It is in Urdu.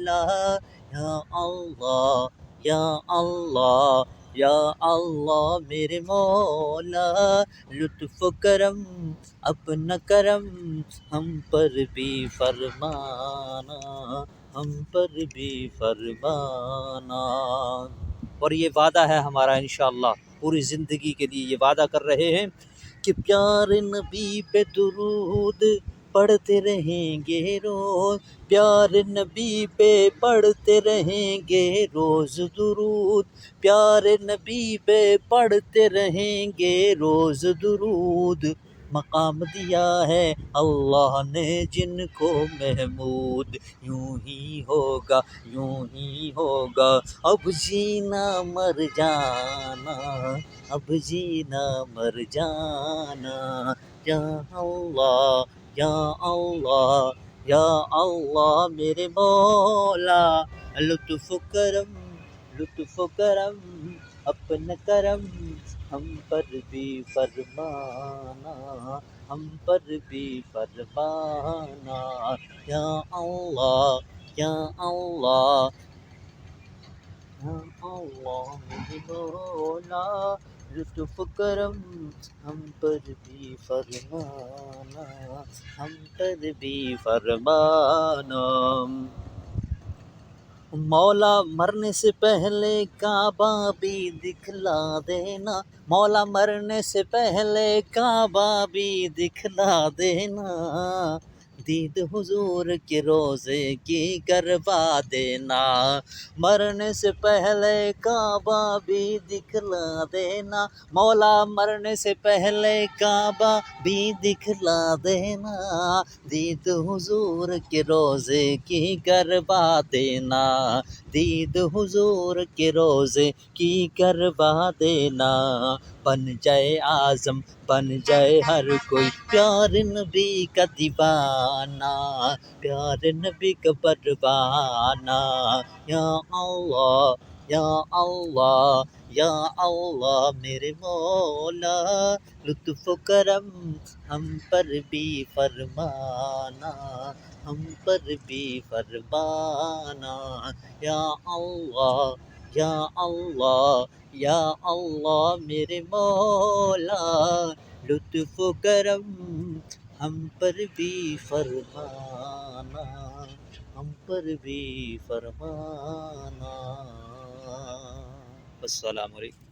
مولا یا اللہ یا اللہ یا اللہ میرے مولا لطف و کرم اپنا کرم ہم پر بھی فرمانا ہم پر بھی فرمانا۔ اور یہ وعدہ ہے ہمارا انشاءاللہ پوری زندگی کے لیے، یہ وعدہ کر رہے ہیں کہ پیارے نبی پہ درود پڑھتے رہیں گے روز، پیارے نبی پہ پڑھتے رہیں گے روز درود، پیارے نبی پہ پڑھتے رہیں گے روز درود۔ مقام دیا ہے اللہ نے جن کو محمود، یوں ہی ہوگا یوں ہی ہوگا، اب جینا مر جانا اب جینا مر جانا۔ یا اللہ یا اللہ یا اللہ میرے مولا لطف و کرم اپنا کرم ہم پر بھی فرمانا ہم پر بھی فرمانا۔ یا اللہ یا اللہ یا اللہ میرے مولا لطف کرم ہم پر بھی فرمانا ہم پر بھی فرمانا۔ مولا مرنے سے پہلے کعبہ بھی دکھلا دینا، مولا مرنے سے پہلے کعبہ بھی دکھلا دینا، دید حضور کے روزے کی کروا دینا، مرنے سے پہلے کعبہ بھی دکھلا دینا، مولا مرنے سے پہلے کعبہ بھی دکھلا دینا، دید حضور کے روزے کی کروا دینا، دید حضور کے روزے کی کروا دینا۔ بن جائے اعظم بن جائے ہر کوئی پیارے نبی کا دیوانہ، پیارے نبی کا پروانہ۔ یا اللہ یا اللہ یا اللہ میرے مولا لطف و کرم ہم پر بھی فرمانا ہم پر بھی فرمانا۔ یا اللہ یا اللہ یا اللہ میرے مولا لطف و کرم ہم پر بھی فرمانا ہم پر بھی فرمانا۔ السلام علیکم۔